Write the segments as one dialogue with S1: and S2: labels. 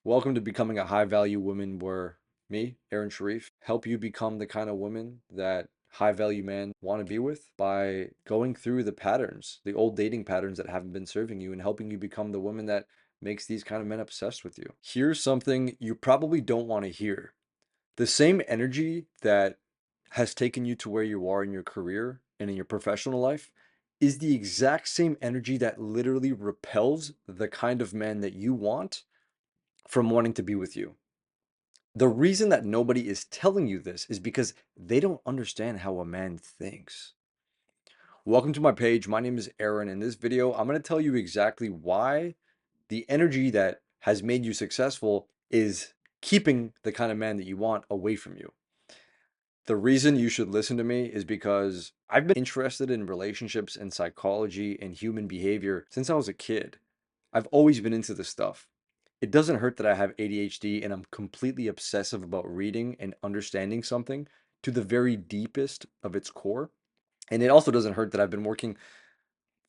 S1: Welcome to Becoming a High Value Woman, where me, Aaron Sharif, help you become the kind of woman that high value men want to be with by going through the patterns, the old dating patterns that haven't been serving you, and helping you become the woman that makes these kind of men obsessed with you. Here's something you probably don't want to hear. The same energy that has taken you to where you are in your career and in your professional life is the exact same energy that literally repels the kind of man that you want from wanting to be with you. The reason that nobody is telling you this is because they don't understand how a man thinks. Welcome to my page. My name is Aaron. In this video, I'm going to tell you exactly why the energy that has made you successful is keeping the kind of man that you want away from you. The reason you should listen to me is because I've been interested in relationships and psychology and human behavior since I was a kid. I've always been into this stuff. It doesn't hurt that I have ADHD and I'm completely obsessive about reading and understanding something to the very deepest of its core. And it also doesn't hurt that I've been working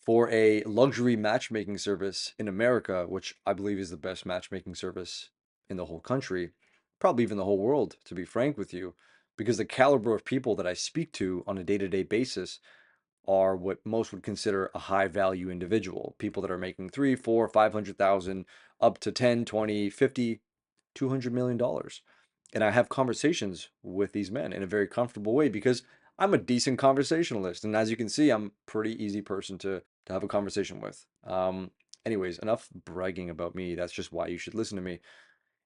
S1: for a luxury matchmaking service in America, which I believe is the best matchmaking service in the whole country, probably even the whole world, to be frank with you, because the caliber of people that I speak to on a day-to-day basis are what most would consider a high value individual. People that are making three, four, 500,000, up to 10, 20, 50, $200 million. And I have conversations with these men in a very comfortable way because I'm a decent conversationalist. And as you can see, I'm a pretty easy person to have a conversation with. Anyways, enough bragging about me. That's just why you should listen to me.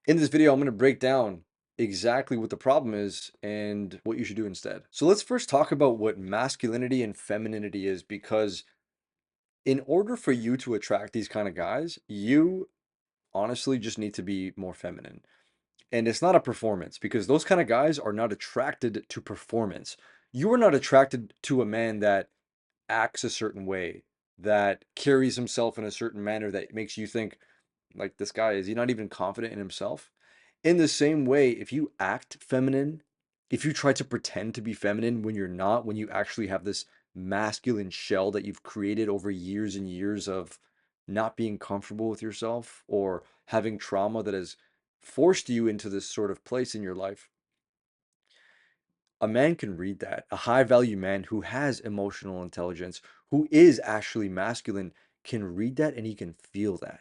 S1: In this video, I'm going to break down exactly what the problem is and what you should do instead. So let's first talk about what masculinity and femininity is, because in order for you to attract these kind of guys, you honestly just need to be more feminine. And it's not a performance, because those kind of guys are not attracted to performance. You are not attracted to a man that acts a certain way, that carries himself in a certain manner that makes you think, like, this guy, is he not even confident in himself? In the same way, if you act feminine, if you try to pretend to be feminine when you're not, when you actually have this masculine shell that you've created over years and years of not being comfortable with yourself or having trauma that has forced you into this sort of place in your life, a man can read that. A high value man who has emotional intelligence, who is actually masculine, can read that and he can feel that.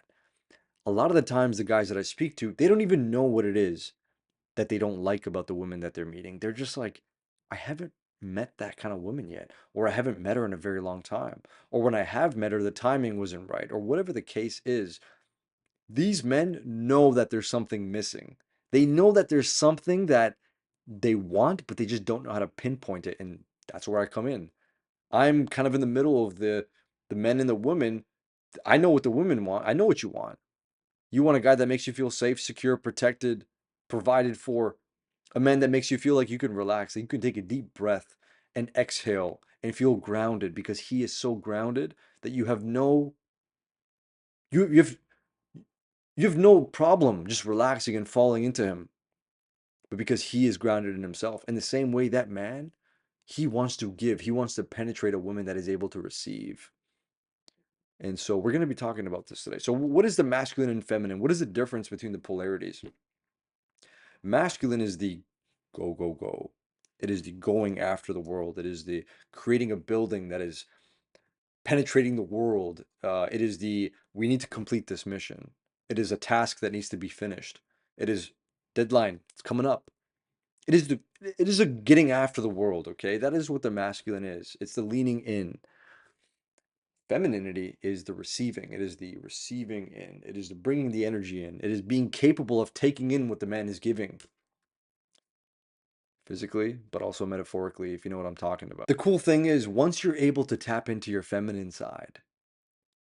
S1: A lot of the times, the guys that I speak to, they don't even know what it is that they don't like about the women that they're meeting. They're just like, I haven't met that kind of woman yet, or I haven't met her in a very long time, or when I have met her, the timing wasn't right, or whatever the case is. These men know that there's something missing. They know that there's something that they want, but they just don't know how to pinpoint it. And that's where I come in. I'm kind of in the middle of the men and the women. I know what the women want. I know what you want. You want a guy that makes you feel safe, secure, protected, provided for. A man that makes you feel like you can relax, that you can take a deep breath and exhale and feel grounded, because he is so grounded that you have no you you have you have no problem just relaxing and falling into him, but because he is grounded in himself. In the same way, that man, he wants to give, he wants to penetrate a woman that is able to receive. And so we're going to be talking about this today. So what is the masculine and feminine? What is the difference between the polarities? Masculine is the go, go, go. It is the going after the world. It is the creating a building that is penetrating the world. It is the we need to complete this mission. It is a task that needs to be finished. It is deadline. It's coming up. It is a getting after the world, okay? That is what the masculine is. It's the leaning in. Femininity is the receiving. It is the receiving in. It is the bringing the energy in. It is being capable of taking in what the man is giving physically, but also metaphorically, if you know what I'm talking about. The cool thing is, once you're able to tap into your feminine side,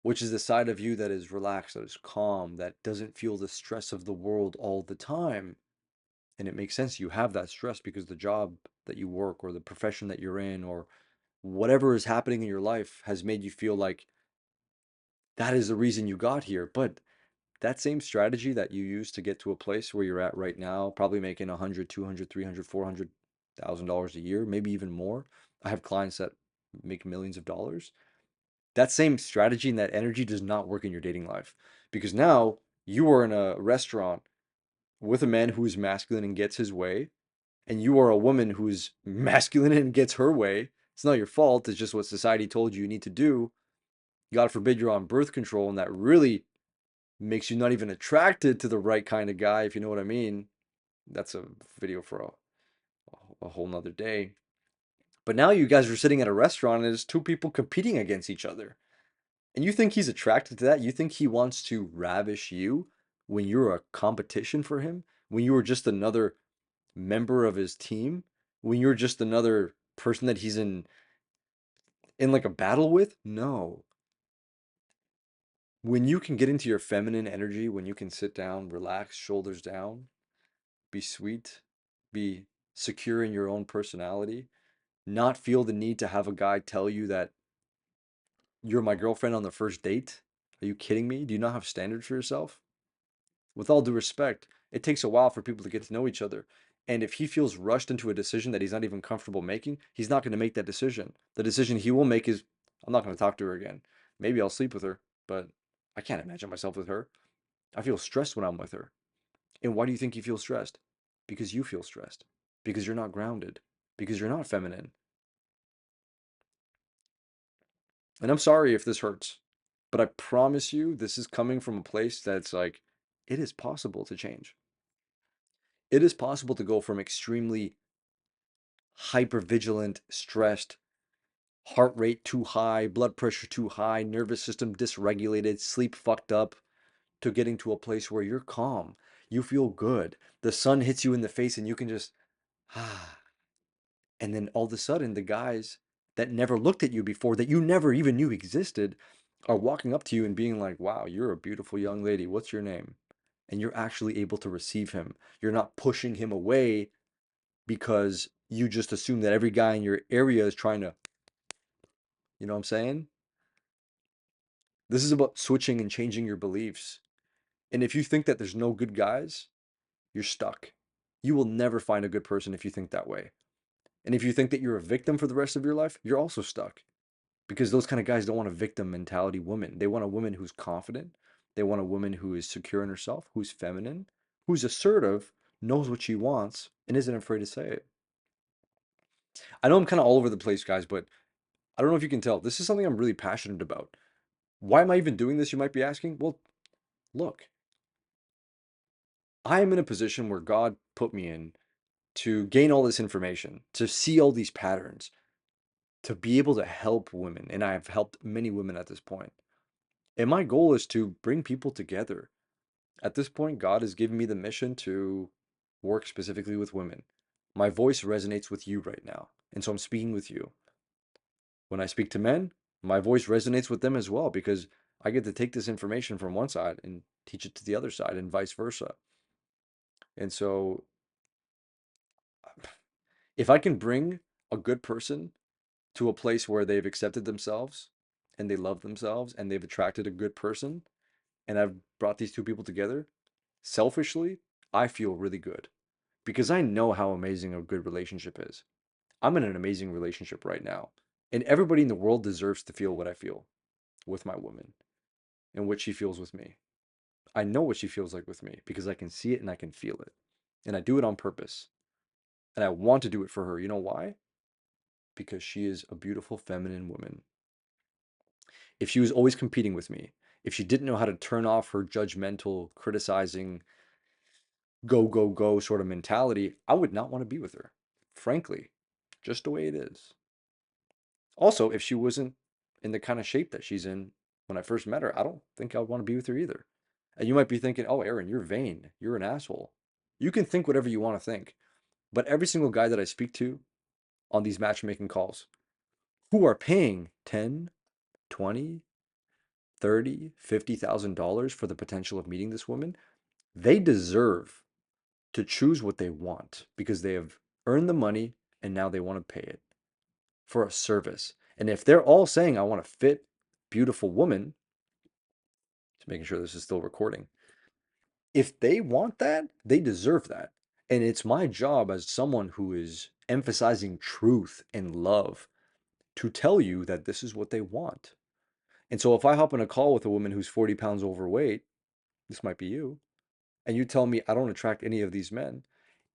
S1: which is the side of you that is relaxed, that is calm, that doesn't feel the stress of the world all the time. And it makes sense you have that stress because the job that you work, or the profession that you're in, or whatever is happening in your life has made you feel like that is the reason you got here. But that same strategy that you use to get to a place where you're at right now, probably making 100, 200, 300, $400,000 a year, maybe even more. I have clients that make millions of dollars. That same strategy and that energy does not work in your dating life, because now you are in a restaurant with a man who's masculine and gets his way, and you are a woman who's masculine and gets her way, it's not your fault. It's just what society told you need to do. God forbid you're on birth control, and that really makes you not even attracted to the right kind of guy, if you know what I mean. That's a video for a whole nother day. But now you guys are sitting at a restaurant and there's two people competing against each other. And you think he's attracted to that? You think he wants to ravish you when you're a competition for him? When you were just another member of his team? When you're just another person that he's in like a battle with? No. When you can get into your feminine energy, when you can sit down, relax, shoulders down, be sweet, be secure in your own personality, not feel the need to have a guy tell you that you're my girlfriend on the first date? Are you kidding me? Do you not have standards for yourself? With all due respect, it takes a while for people to get to know each other. And if he feels rushed into a decision that he's not even comfortable making, he's not going to make that decision. The decision he will make is, I'm not going to talk to her again. Maybe I'll sleep with her, but I can't imagine myself with her. I feel stressed when I'm with her. And why do you think you feel stressed? Because you feel stressed. Because you're not grounded. Because you're not feminine. And I'm sorry if this hurts, but I promise you, this is coming from a place that's like, it is possible to change. It is possible to go from extremely hyper vigilant, stressed, heart rate too high, blood pressure too high, nervous system dysregulated, sleep fucked up, to getting to a place where you're calm. You feel good. The sun hits you in the face and you can just, ah. And then all of a sudden, the guys that never looked at you before, that you never even knew existed, are walking up to you and being like, wow, you're a beautiful young lady. What's your name? And you're actually able to receive him. You're not pushing him away because you just assume that every guy in your area is trying to, you know what I'm saying? This is about switching and changing your beliefs. And if you think that there's no good guys, you're stuck. You will never find a good person if you think that way. And if you think that you're a victim for the rest of your life, you're also stuck. Because those kind of guys don't want a victim mentality woman. They want a woman who's confident. They want a woman who is secure in herself, who's feminine, who's assertive, knows what she wants, and isn't afraid to say it. I know I'm kind of all over the place, guys, but I don't know if you can tell. This is something I'm really passionate about. Why am I even doing this, you might be asking? Well, look, I am in a position where God put me in to gain all this information, to see all these patterns, to be able to help women. And I have helped many women at this point. And my goal is to bring people together. At this point, God has given me the mission to work specifically with women. My voice resonates with you right now. And so I'm speaking with you. When I speak to men, my voice resonates with them as well because I get to take this information from one side and teach it to the other side and vice versa. And so if I can bring a good person to a place where they've accepted themselves and they love themselves and they've attracted a good person, and I've brought these two people together, selfishly, I feel really good because I know how amazing a good relationship is. I'm in an amazing relationship right now, and everybody in the world deserves to feel what I feel with my woman and what she feels with me. I know what she feels like with me because I can see it and I can feel it. And I do it on purpose. And I want to do it for her. You know why? Because she is a beautiful feminine woman. If she was always competing with me, if she didn't know how to turn off her judgmental, criticizing, go, go, go sort of mentality, I would not want to be with her. Frankly, just the way it is. Also, if she wasn't in the kind of shape that she's in when I first met her, I don't think I would want to be with her either. And you might be thinking, oh, Aaron, you're vain. You're an asshole. You can think whatever you want to think. But every single guy that I speak to on these matchmaking calls who are paying 10, 20, 30, $50,000 for the potential of meeting this woman, they deserve to choose what they want because they have earned the money and now they want to pay it for a service. And if they're all saying, I want a fit, beautiful woman, just making sure this is still recording, if they want that, they deserve that. And it's my job as someone who is emphasizing truth and love to tell you that this is what they want. And so if I hop on a call with a woman who's 40 pounds overweight, this might be you, and you tell me I don't attract any of these men,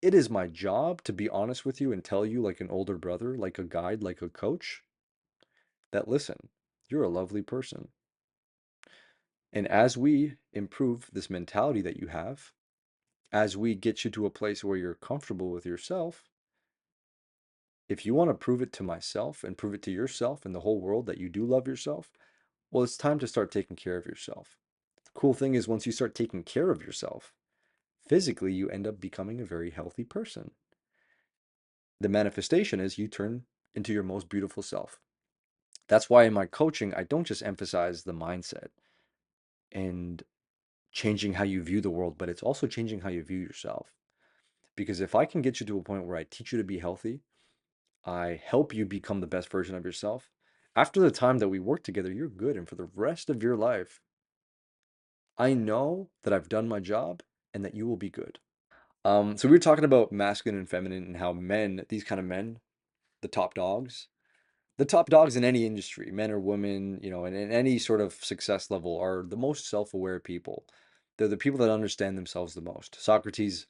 S1: it is my job to be honest with you and tell you, like an older brother, like a guide, like a coach, that listen, you're a lovely person. And as we improve this mentality that you have, as we get you to a place where you're comfortable with yourself, if you want to prove it to myself and prove it to yourself and the whole world that you do love yourself, well, it's time to start taking care of yourself. The cool thing is, once you start taking care of yourself, physically, you end up becoming a very healthy person. The manifestation is you turn into your most beautiful self. That's why in my coaching, I don't just emphasize the mindset and changing how you view the world, but it's also changing how you view yourself. Because if I can get you to a point where I teach you to be healthy, I help you become the best version of yourself. After the time that we work together, you're good. And for the rest of your life, I know that I've done my job and that you will be good. So we were talking about masculine and feminine and how men, these kind of men, the top dogs, the top dogs in any industry, men or women, and in any sort of success level, are the most self-aware people. They're the people that understand themselves the most. Socrates,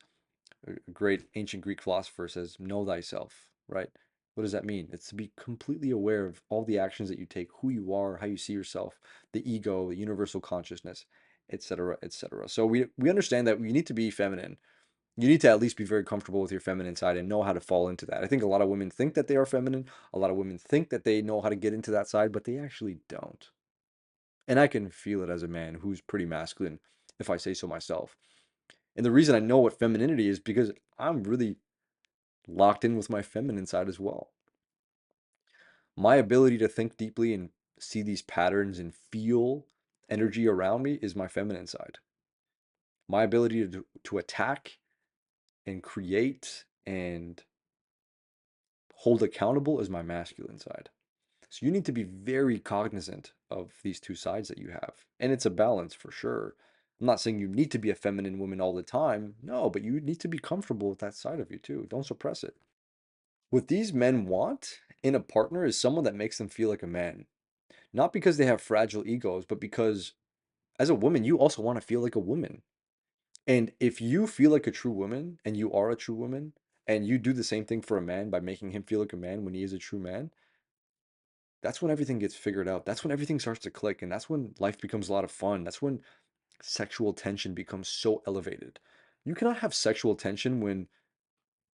S1: a great ancient Greek philosopher, says, "Know thyself," right? What does that mean? It's to be completely aware of all the actions that you take, who you are, how you see yourself, the ego, the universal consciousness, etc., etc. So we understand that we need to be feminine. You need to at least be very comfortable with your feminine side and know how to fall into that. I think a lot of women think that they are feminine. A lot of women think that they know how to get into that side, but they actually don't. And I can feel it as a man who's pretty masculine, if I say so myself. And the reason I know what femininity is because I'm really locked in with my feminine side as well. My ability to think deeply and see these patterns and feel energy around me is my feminine side. My ability to attack and create and hold accountable is my masculine side. So you need to be very cognizant of these two sides that you have. And it's a balance for sure. I'm not saying you need to be a feminine woman all the time. No, but you need to be comfortable with that side of you too. Don't suppress it. What these men want in a partner is someone that makes them feel like a man. Not because they have fragile egos, but because as a woman, you also want to feel like a woman. And if you feel like a true woman and you are a true woman and you do the same thing for a man by making him feel like a man when he is a true man, that's when everything gets figured out. That's when everything starts to click. And that's when life becomes a lot of fun. That's when sexual tension becomes so elevated. You cannot have sexual tension when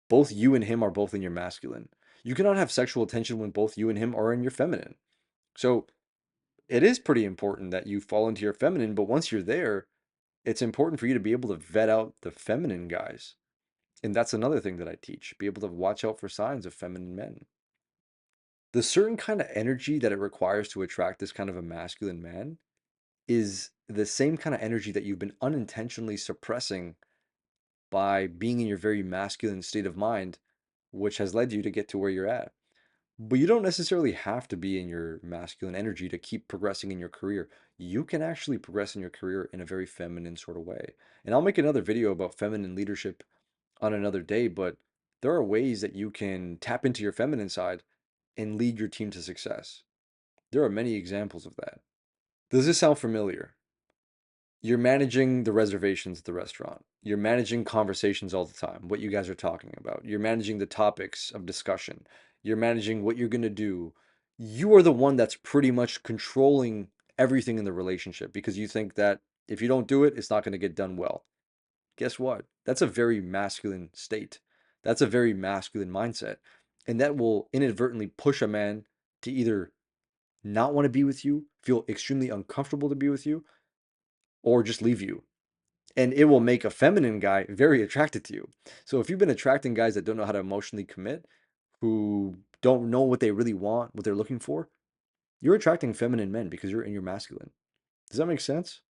S1: both you and him are both in your masculine. You cannot have sexual tension when both you and him are in your feminine. So it is pretty important that you fall into your feminine, but once you're there, it's important for you to be able to vet out the feminine guys. And that's another thing that I teach. Be able to watch out for signs of feminine men. The certain kind of energy that it requires to attract this kind of a masculine man is the same kind of energy that you've been unintentionally suppressing by being in your very masculine state of mind, which has led you to get to where you're at. But you don't necessarily have to be in your masculine energy to keep progressing in your career. You can actually progress in your career in a very feminine sort of way. And I'll make another video about feminine leadership on another day, but there are ways that you can tap into your feminine side and lead your team to success. There are many examples of that. Does this sound familiar? You're managing the reservations at the restaurant. You're managing conversations all the time, what you guys are talking about. You're managing the topics of discussion. You're managing what you're going to do. You are the one that's pretty much controlling everything in the relationship because you think that if you don't do it, it's not going to get done well. Guess what? That's a very masculine state. That's a very masculine mindset. And that will inadvertently push a man to either not want to be with you, feel extremely uncomfortable to be with you, or just leave you. And it will make a feminine guy very attracted to you. So if you've been attracting guys that don't know how to emotionally commit, who don't know what they really want, what they're looking for, you're attracting feminine men because you're in your masculine. Does that make sense?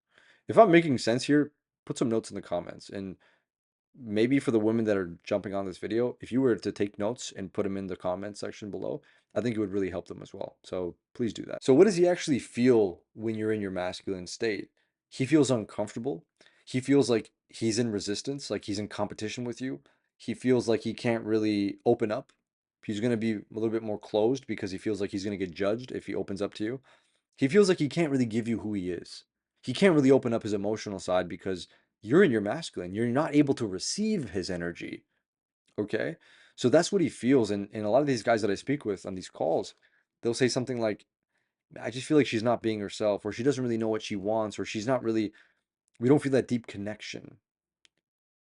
S1: If I'm making sense here, put some notes in the comments. And maybe for the women that are jumping on this video, if you were to take notes and put them in the comment section below, I think it would really help them as well. So please do that. So what does he actually feel when you're in your masculine state? He feels uncomfortable. He feels like he's in resistance, like he's in competition with you. He feels like he can't really open up. He's going to be a little bit more closed because he feels like he's going to get judged if he opens up to you. He feels like he can't really give you who he is. He can't really open up his emotional side because you're in your masculine. You're not able to receive his energy. Okay. So that's what he feels. And a lot of these guys that I speak with on these calls, they'll say something like, I just feel like she's not being herself, or she doesn't really know what she wants, or she's not really, we don't feel that deep connection.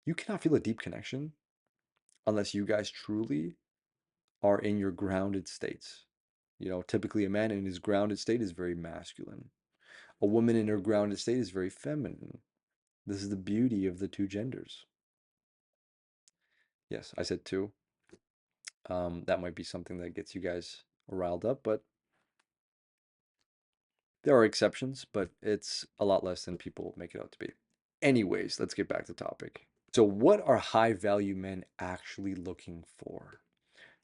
S1: You cannot feel a deep connection unless you guys truly are in your grounded states. Typically a man in his grounded state is very masculine. A woman in her grounded state is very feminine. This is the beauty of the two genders. Yes, I said two. That might be something that gets you guys riled up, but there are exceptions, but it's a lot less than people make it out to be. Anyways, let's get back to topic. So, what are high value men actually looking for?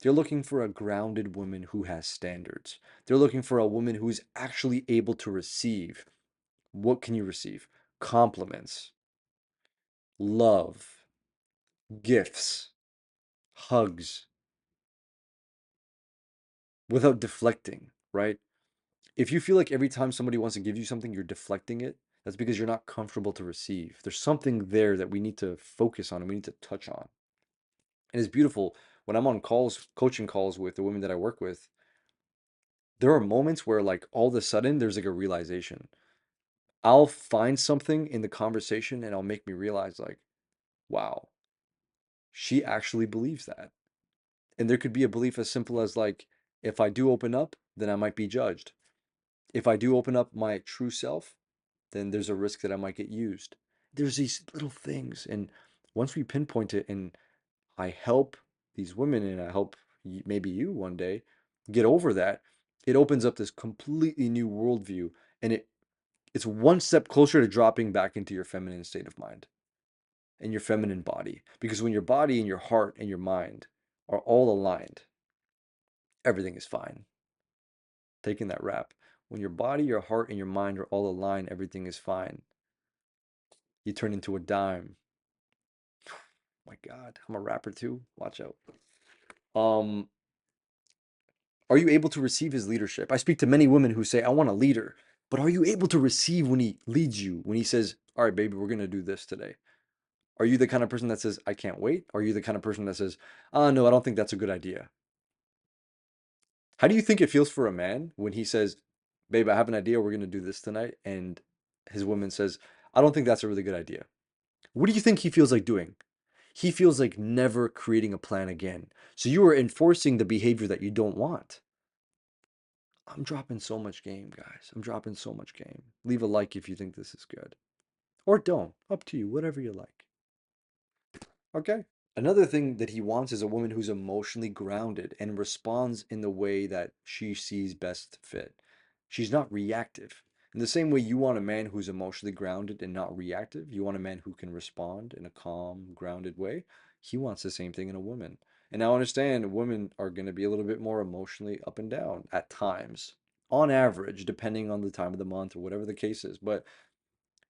S1: They're looking for a grounded woman who has standards. They're looking for a woman who's actually able to receive. What can you receive? Compliments, love, gifts, hugs, without deflecting, right? If you feel like every time somebody wants to give you something, you're deflecting it, that's because you're not comfortable to receive. There's something there that we need to focus on and we need to touch on. And it's beautiful when I'm on calls, coaching calls with the women that I work with. There are moments where, like, all of a sudden, there's like a realization. I'll find something in the conversation and it'll make me realize, like, wow, she actually believes that. And there could be a belief as simple as, like, if I do open up, then I might be judged. If I do open up my true self, then there's a risk that I might get used. There's these little things. And once we pinpoint it and I help these women and I help maybe you one day get over that, it opens up this completely new worldview. And it's one step closer to dropping back into your feminine state of mind and your feminine body. Because when your body and your heart and your mind are all aligned, everything is fine. Taking that rap. When your body, your heart, and your mind are all aligned, everything is fine. You turn into a dime. My God, I'm a rapper too. Watch out. Um, are you able to receive his leadership? I speak to many women who say, I want a leader, but are you able to receive when he leads you, when he says, all right, baby, we're going to do this today? Are you the kind of person that says, I can't wait? Are you the kind of person that says, no, I don't think that's a good idea? How do you think it feels for a man when he says, babe, I have an idea, we're going to do this tonight, and his woman says, I don't think that's a really good idea? What do you think he feels like doing? He feels like never creating a plan again. So you are enforcing the behavior that you don't want. I'm dropping so much game, guys. I'm dropping so much game. Leave a like if you think this is good. Or don't. Up to you, whatever you like. Okay? Another thing that he wants is a woman who's emotionally grounded and responds in the way that she sees best fit. She's not reactive. In the same way you want a man who's emotionally grounded and not reactive, you want a man who can respond in a calm, grounded way. He wants the same thing in a woman. And now understand women are going to be a little bit more emotionally up and down at times, on average, depending on the time of the month or whatever the case is. But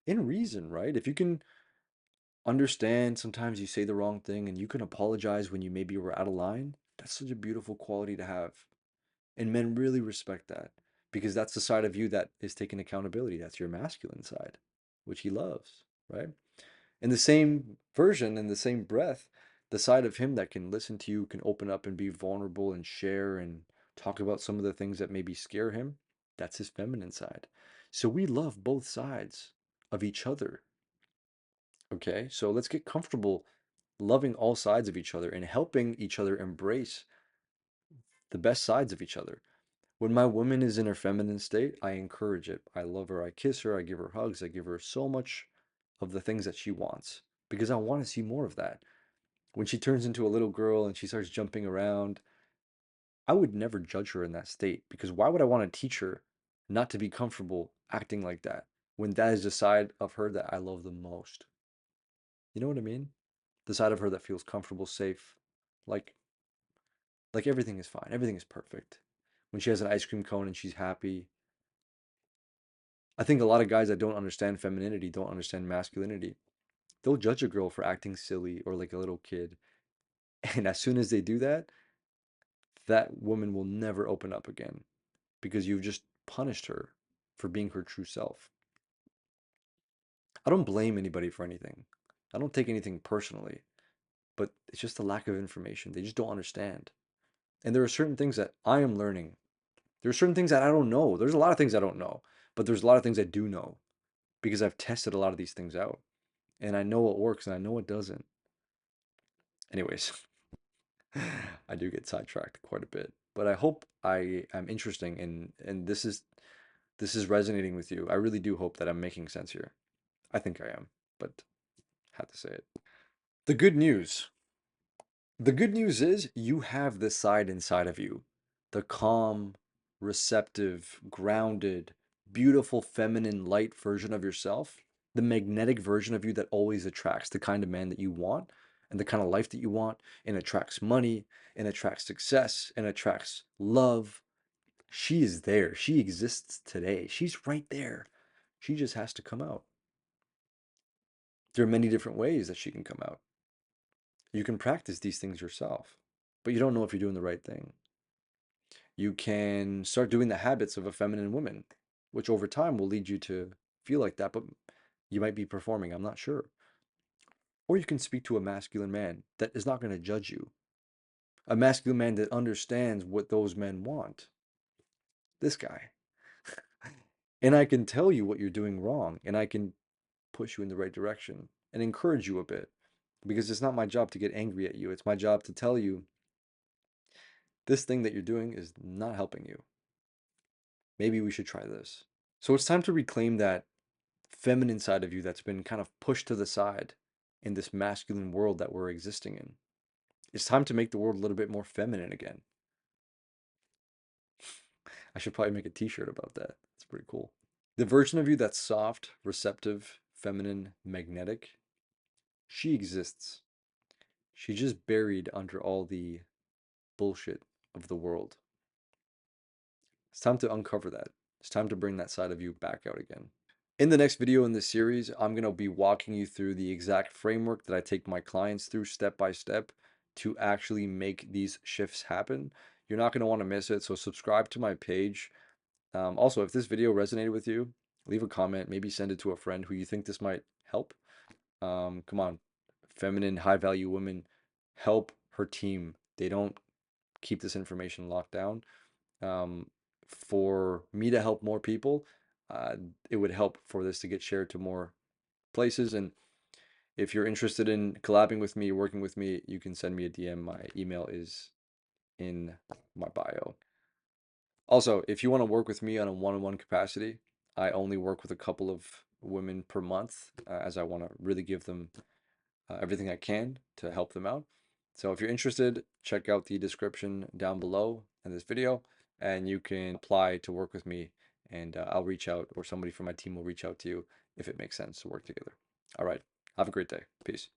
S1: in reason, right? If you can understand sometimes you say the wrong thing and you can apologize when you maybe were out of line. That's such a beautiful quality to have. And men really respect that because that's the side of you that is taking accountability. That's your masculine side, which he loves, right? In the same version, in the same breath, the side of him that can listen to you, can open up and be vulnerable and share and talk about some of the things that maybe scare him, that's his feminine side. So we love both sides of each other. Okay, so let's get comfortable loving all sides of each other and helping each other embrace the best sides of each other. When my woman is in her feminine state, I encourage it. I love her. I kiss her. I give her hugs. I give her so much of the things that she wants because I want to see more of that. When she turns into a little girl and she starts jumping around, I would never judge her in that state because why would I want to teach her not to be comfortable acting like that when that is the side of her that I love the most? You know what I mean? The side of her that feels comfortable, safe, like like everything is fine. Everything is perfect. When she has an ice cream cone and she's happy. I think a lot of guys that don't understand femininity, don't understand masculinity, they'll judge a girl for acting silly or like a little kid. And as soon as they do that, that woman will never open up again because you've just punished her for being her true self. I don't blame anybody for anything. I don't take anything personally, but it's just a lack of information. They just don't understand. And there are certain things that I am learning. There are certain things that I don't know. There's a lot of things I don't know, but there's a lot of things I do know because I've tested a lot of these things out and I know what works and I know what doesn't. Anyways, I do get sidetracked quite a bit, but I hope I am interesting and this is resonating with you. I really do hope that I'm making sense here. I think I am, but had to say it. The good news. The good news is you have this side inside of you. The calm, receptive, grounded, beautiful, feminine, light version of yourself. The magnetic version of you that always attracts the kind of man that you want and the kind of life that you want and attracts money and attracts success and attracts love. She is there. She exists today. She's right there. She just has to come out. There are many different ways that she can come out. You can practice these things yourself, but you don't know if you're doing the right thing. You can start doing the habits of a feminine woman, which over time will lead you to feel like that, but you might be performing, I'm not sure. Or you can speak to a masculine man that is not going to judge you, a masculine man that understands what those men want. This guy. And I can tell you what you're doing wrong, and I can push you in the right direction and encourage you a bit because it's not my job to get angry at you. It's my job to tell you this thing that you're doing is not helping you. Maybe we should try this. So it's time to reclaim that feminine side of you that's been kind of pushed to the side in this masculine world that we're existing in. It's time to make the world a little bit more feminine again. I should probably make a t-shirt about that. It's pretty cool. The version of you that's soft, receptive, feminine, magnetic, she exists. She's just buried under all the bullshit of the world. It's time to uncover that. It's time to bring that side of you back out again. In the next video in this series, I'm going to be walking you through the exact framework that I take my clients through step by step to actually make these shifts happen. You're not going to want to miss it, so subscribe to my page. Also, if this video resonated with you, leave a comment, maybe send it to a friend who you think this might help. Come on, feminine, high-value women, help her team. They don't keep this information locked down. Um, for me to help more people, it would help for this to get shared to more places. And if you're interested in collabing with me, working with me, you can send me a DM. My email is in my bio. Also, if you want to work with me on a one-on-one capacity, I only work with a couple of women per month, as I want to really give them everything I can to help them out. So if you're interested, check out the description down below in this video, and you can apply to work with me, and I'll reach out, or somebody from my team will reach out to you if it makes sense to work together. All right. Have a great day. Peace.